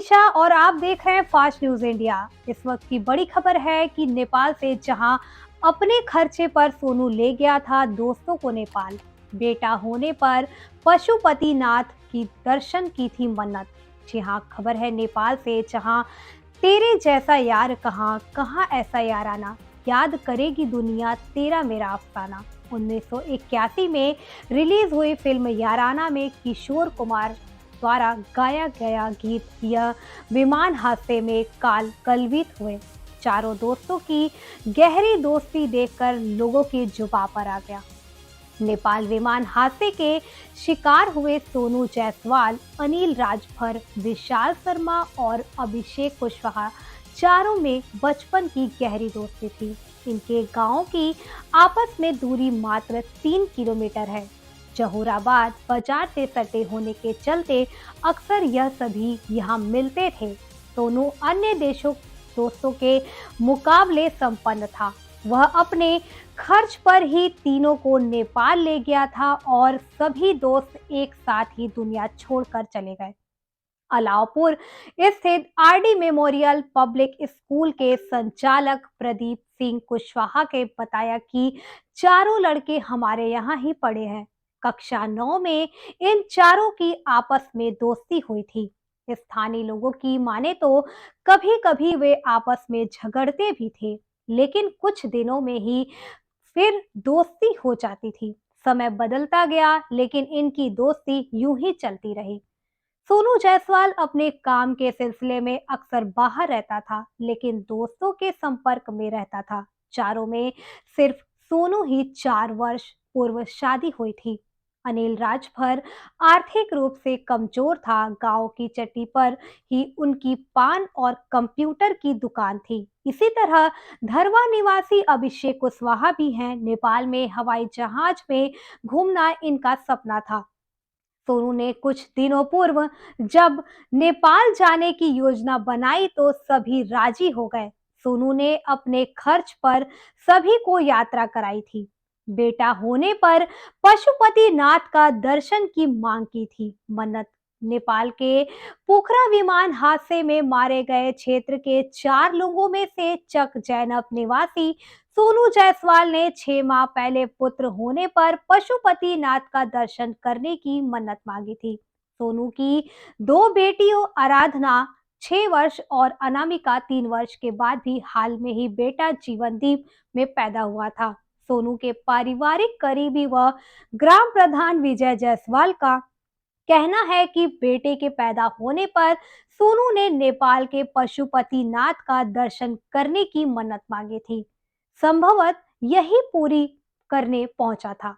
मनीषा और आप देख रहे हैं फास्ट न्यूज इंडिया। इस वक्त की बड़ी खबर है कि नेपाल से जहां अपने खर्चे पर सोनू ले गया था दोस्तों को नेपाल, बेटा होने पर पशुपतिनाथ की दर्शन की थी मन्नत। जी हाँ, खबर है नेपाल से जहां तेरे जैसा यार कहाँ कहाँ ऐसा याराना, याद करेगी दुनिया तेरा मेरा अफसाना। 1981 में रिलीज हुई फिल्म याराना में किशोर कुमार द्वारा गाया गया गीत यह विमान हादसे में काल कलवित हुए चारों दोस्तों की गहरी दोस्ती देखकर लोगों की जुबां पर आ गया। नेपाल विमान हादसे के शिकार हुए सोनू जायसवाल, अनिल राजभर, विशाल शर्मा और अभिषेक कुशवाहा चारों में बचपन की गहरी दोस्ती थी। इनके गांवों की आपस में दूरी मात्र 3 किलोमीटर है। जहूराबाद बाजार से सटे होने के चलते अक्सर यह सभी यहाँ मिलते थे। सोनू अन्य देशों दोस्तों के मुकाबले संपन्न था। वह अपने खर्च पर ही तीनों को नेपाल ले गया था और सभी दोस्त एक साथ ही दुनिया छोड़कर चले गए। अलाउपुर स्थित आरडी मेमोरियल पब्लिक स्कूल के संचालक प्रदीप सिंह कुशवाहा के बताया कि चारों लड़के हमारे यहाँ ही पढ़े हैं। कक्षा 9 में इन चारों की आपस में दोस्ती हुई थी। स्थानीय लोगों की माने तो कभी कभी वे आपस में झगड़ते भी थे, लेकिन कुछ दिनों में ही फिर दोस्ती हो जाती थी। समय बदलता गया, लेकिन इनकी दोस्ती यूं ही चलती रही। सोनू जायसवाल अपने काम के सिलसिले में अक्सर बाहर रहता था, लेकिन दोस्तों के संपर्क में रहता था। चारों में सिर्फ सोनू ही 4 वर्ष पूर्व शादी हुई थी। अनिल राजभर आर्थिक रूप से कमजोर था। गांव की चट्टी पर ही उनकी पान और कंप्यूटर की दुकान थी। इसी तरह धरवा निवासी अभिषेक कुशवाहा भी हैं। नेपाल में हवाई जहाज में घूमना इनका सपना था। सोनू ने कुछ दिनों पूर्व जब नेपाल जाने की योजना बनाई तो सभी राजी हो गए। सोनू ने अपने खर्च पर सभी को यात्रा कराई थी। बेटा होने पर पशुपतिनाथ का दर्शन की मांग की थी मन्नत। नेपाल के पोखरा विमान हादसे में मारे गए क्षेत्र के 4 लोगों में से चक जैनब निवासी सोनू जायसवाल ने 6 माह पहले पुत्र होने पर पशुपतिनाथ का दर्शन करने की मन्नत मांगी थी। सोनू की 2 बेटियों आराधना 6 वर्ष और अनामिका 3 वर्ष के बाद भी हाल में ही बेटा जीवनदीप में पैदा हुआ था। सोनू के पारिवारिक करीबी व ग्राम प्रधान विजय जायसवाल का कहना है कि बेटे के पैदा होने पर सोनू ने नेपाल के पशुपतिनाथ का दर्शन करने की मन्नत मांगी थी। संभवत यही पूरी करने पहुंचा था।